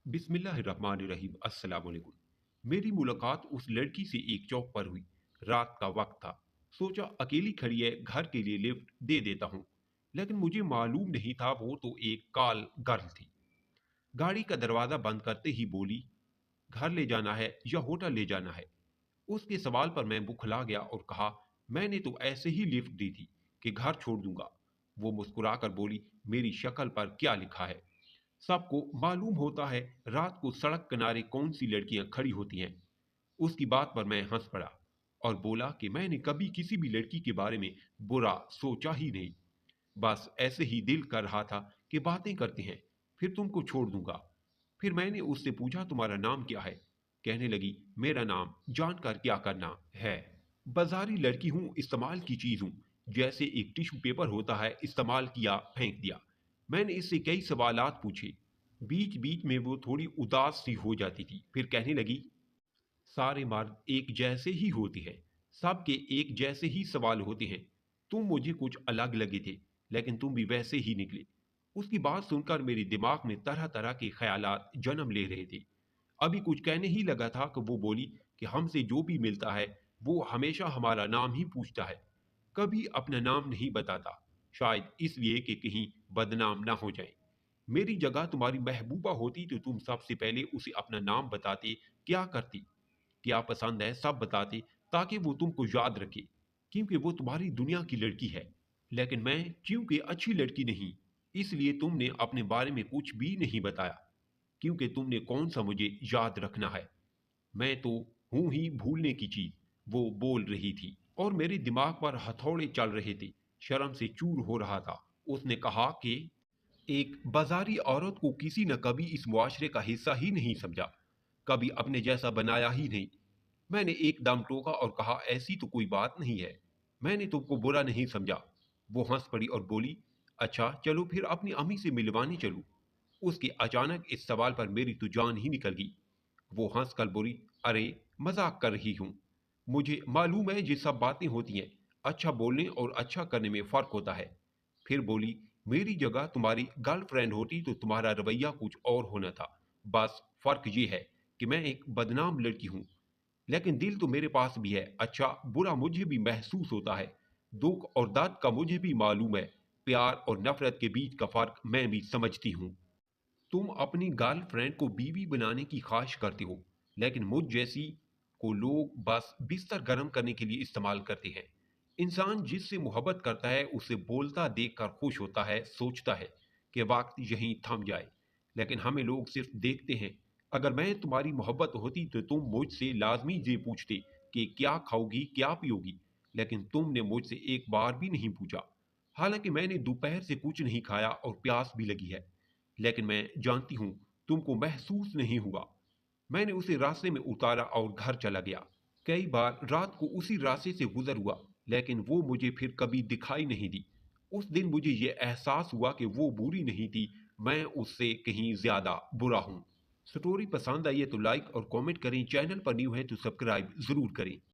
बिस्मिल्लाहिर्रहमानिर्रहीम अस्सलाम वालेकुम। मेरी मुलाकात उस लड़की से एक चौक पर हुई। रात का वक्त था। सोचा अकेली खड़ी है, घर के लिए लिफ्ट दे देता हूँ। लेकिन मुझे मालूम नहीं था वो तो एक काल गर्ल थी। गाड़ी का दरवाजा बंद करते ही बोली, घर ले जाना है या होटल ले जाना है। उसके सवाल पर मैं बुखला गया और कहा, मैंने तो ऐसे ही लिफ्ट दी थी कि घर छोड़ दूंगा। वो मुस्कुराकर बोली, मेरी शक्ल पर क्या लिखा है? सबको मालूम होता है रात को सड़क किनारे कौन सी लड़कियां खड़ी होती हैं। उसकी बात पर मैं हंस पड़ा और बोला कि मैंने कभी किसी भी लड़की के बारे में बुरा सोचा ही नहीं। बस ऐसे ही दिल कर रहा था कि बातें करते हैं, फिर तुमको छोड़ दूंगा। फिर मैंने उससे पूछा, तुम्हारा नाम क्या है? कहने लगी, मेरा नाम जानकर क्या करना है? बाजारी लड़की हूं, इस्तेमाल की चीज हूं। जैसे एक टिश्यू पेपर होता है, इस्तेमाल किया फेंक दिया। मैंने इससे कई सवालात पूछे। बीच बीच में वो थोड़ी उदास सी हो जाती थी, फिर कहने लगी, सारे मर्द एक जैसे ही होते हैं, सबके एक जैसे ही सवाल होते हैं। तुम मुझे कुछ अलग लगे थे, लेकिन तुम भी वैसे ही निकले। उसकी बात सुनकर मेरे दिमाग में तरह तरह के ख्यालात जन्म ले रहे थे। अभी कुछ कहने ही लगा था कि वो बोली कि हमसे जो भी मिलता है वो हमेशा हमारा नाम ही पूछता है, कभी अपना नाम नहीं बताता। शायद इसलिए कि कहीं बदनाम ना हो जाए। मेरी जगह तुम्हारी महबूबा होती तो तुम सबसे पहले उसे अपना नाम बताते, क्या करती, क्या पसंद है सब बताते, ताकि वो तुमको याद रखे, क्योंकि वो तुम्हारी दुनिया की लड़की है। लेकिन मैं क्योंकि अच्छी लड़की नहीं, इसलिए तुमने अपने बारे में कुछ भी नहीं बताया, क्योंकि तुमने कौन सा मुझे याद रखना है। मैं तो हूं ही भूलने की चीज, वो बोल रही थी और मेरे दिमाग पर हथौड़े चल रहे थे। शर्म से चूर हो रहा था। उसने कहा कि एक बाजारी औरत को किसी न कभी इस मुआशरे का हिस्सा ही नहीं समझा, कभी अपने जैसा बनाया ही नहीं। मैंने एकदम टोका और कहा, ऐसी तो कोई बात नहीं है, मैंने तुमको बुरा नहीं समझा। वो हंस पड़ी और बोली, अच्छा चलो फिर अपनी अम्मी से मिलवाने चलो। उसके अचानक इस सवाल पर मेरी तो जान ही निकल गई। वो हंस कर बोली, अरे मजाक कर रही हूं, मुझे मालूम है ये सब बातें होती हैं, अच्छा बोलने और अच्छा करने में फर्क होता है। फिर बोली, मेरी जगह तुम्हारी गर्लफ्रेंड होती तो तुम्हारा रवैया कुछ और होना था। बस फर्क ये है कि मैं एक बदनाम लड़की हूं, लेकिन दिल तो मेरे पास भी है। अच्छा बुरा मुझे भी महसूस होता है, दुख और दर्द का मुझे भी मालूम है, प्यार और नफरत के बीच का फर्क मैं भी समझती हूँ। तुम अपनी गर्लफ्रेंड को बीवी बनाने की ख्वाहिश करते हो, लेकिन मुझ जैसी को लोग बस बिस्तर गर्म करने के लिए इस्तेमाल करते हैं। इंसान जिससे मोहब्बत करता है उसे बोलता देखकर खुश होता है, सोचता है कि वक्त यहीं थम जाए। लेकिन हमें लोग सिर्फ देखते हैं। अगर मैं तुम्हारी मोहब्बत होती तो तुम मुझसे लाजमी ये पूछते कि क्या खाओगी क्या पियोगी, लेकिन तुमने मुझसे एक बार भी नहीं पूछा। हालांकि मैंने दोपहर से कुछ नहीं खाया और प्यास भी लगी है, लेकिन मैं जानती हूं तुमको महसूस नहीं हुआ। मैंने उसे रास्ते में उतारा और घर चला गया। कई बार रात को उसी रास्ते से गुजर हुआ, लेकिन वो मुझे फिर कभी दिखाई नहीं दी। उस दिन मुझे ये एहसास हुआ कि वो बुरी नहीं थी, मैं उससे कहीं ज्यादा बुरा हूं। स्टोरी पसंद आई है तो लाइक और कमेंट करें, चैनल पर न्यू है तो सब्सक्राइब जरूर करें।